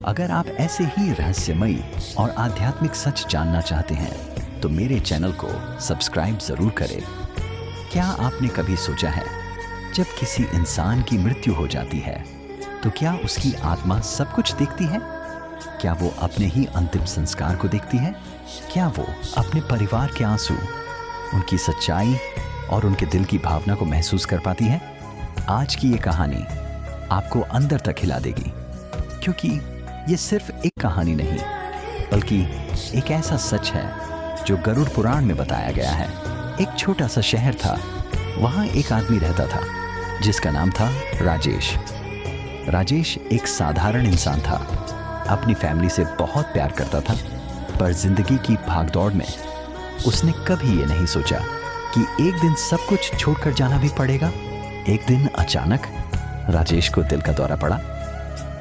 अगर आप ऐसे ही रहस्यमयी और आध्यात्मिक सच जानना चाहते हैं तो मेरे चैनल को सब्सक्राइब जरूर करें। क्या आपने कभी सोचा है, जब किसी इंसान की मृत्यु हो जाती है तो क्या उसकी आत्मा सब कुछ देखती है? क्या वो अपने ही अंतिम संस्कार को देखती है? क्या वो अपने परिवार के आंसू, उनकी सच्चाई और उनके दिल की भावना को महसूस कर पाती है? आज की ये कहानी आपको अंदर तक हिला देगी, क्योंकि ये सिर्फ एक कहानी नहीं बल्कि एक ऐसा सच है जो गरुड़ पुराण में बताया गया है। एक छोटा सा शहर था, वहां एक आदमी रहता था जिसका नाम था राजेश। राजेश एक साधारण इंसान था, अपनी फैमिली से बहुत प्यार करता था, पर जिंदगी की भागदौड़ में उसने कभी ये नहीं सोचा कि एक दिन सब कुछ छोड़कर जाना भी पड़ेगा। एक दिन अचानक राजेश को दिल का दौरा पड़ा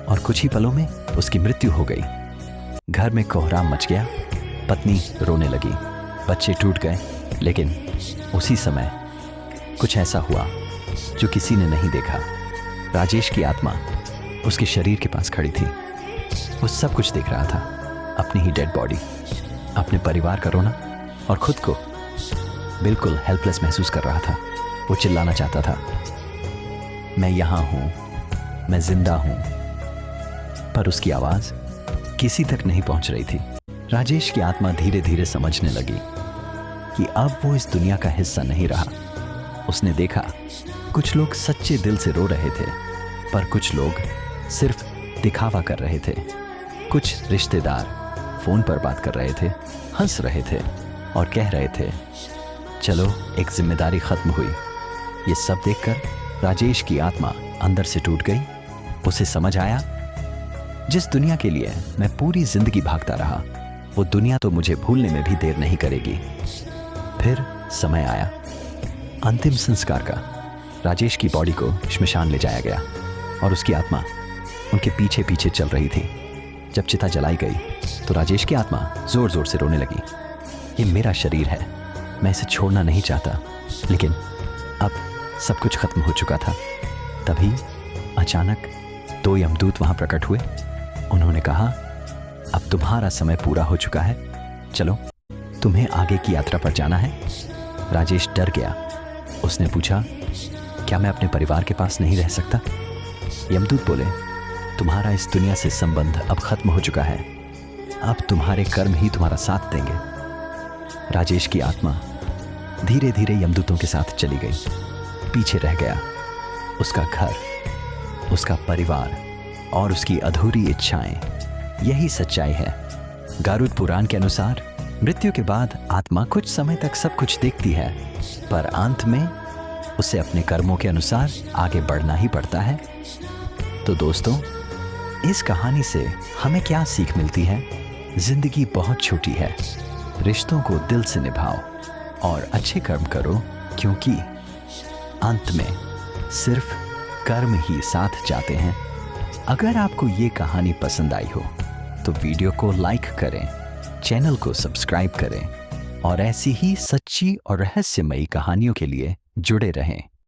और कुछ ही पलों में उसकी मृत्यु हो गई। घर में कोहराम मच गया, पत्नी रोने लगी, बच्चे टूट गए, लेकिन उसी समय कुछ ऐसा हुआ जो किसी ने नहीं देखा। राजेश की आत्मा उसके शरीर के पास खड़ी थी। वो सब कुछ देख रहा था, अपनी ही डेड बॉडी, अपने परिवार का रोना और खुद को बिल्कुल हेल्पलेस महसूस कर रहा था। वो चिल्लाना चाहता था, मैं यहाँ हूँ, मैं जिंदा हूँ, पर उसकी आवाज किसी तक नहीं पहुंच रही थी। राजेश की आत्मा धीरे धीरे समझने लगी कि अब वो इस दुनिया का हिस्सा नहीं रहा। उसने देखा कुछ लोग सच्चे दिल से रो रहे थे, पर कुछ लोग सिर्फ दिखावा कर रहे थे। कुछ रिश्तेदार फोन पर बात कर रहे थे, हंस रहे थे और कह रहे थे, चलो एक जिम्मेदारी खत्म हुई। ये सब देखकर राजेश की आत्मा अंदर से टूट गई। उसे समझ आया, जिस दुनिया के लिए मैं पूरी जिंदगी भागता रहा, वो दुनिया तो मुझे भूलने में भी देर नहीं करेगी। फिर समय आया अंतिम संस्कार का। राजेश की बॉडी को श्मशान ले जाया गया और उसकी आत्मा उनके पीछे पीछे चल रही थी। जब चिता जलाई गई तो राजेश की आत्मा जोर जोर से रोने लगी, ये मेरा शरीर है, मैं इसे छोड़ना नहीं चाहता, लेकिन अब सब कुछ खत्म हो चुका था। तभी अचानक दो यमदूत वहां प्रकट हुए। उन्होंने कहा, अब तुम्हारा समय पूरा हो चुका है, चलो तुम्हें आगे की यात्रा पर जाना है। राजेश डर गया। उसने पूछा, क्या मैं अपने परिवार के पास नहीं रह सकता? यमदूत बोले, तुम्हारा इस दुनिया से संबंध अब खत्म हो चुका है, अब तुम्हारे कर्म ही तुम्हारा साथ देंगे। राजेश की आत्मा धीरे धीरे यमदूतों के साथ चली गई। पीछे रह गया उसका घर, उसका परिवार और उसकी अधूरी इच्छाएं। यही सच्चाई है। गरुड़ पुराण के अनुसार मृत्यु के बाद आत्मा कुछ समय तक सब कुछ देखती है, पर अंत में उसे अपने कर्मों के अनुसार आगे बढ़ना ही पड़ता है। तो दोस्तों, इस कहानी से हमें क्या सीख मिलती है? जिंदगी बहुत छोटी है, रिश्तों को दिल से निभाओ और अच्छे कर्म करो, क्योंकि अंत में सिर्फ कर्म ही साथ जाते हैं। अगर आपको ये कहानी पसंद आई हो तो वीडियो को लाइक करें, चैनल को सब्सक्राइब करें और ऐसी ही सच्ची और रहस्यमयी कहानियों के लिए जुड़े रहें।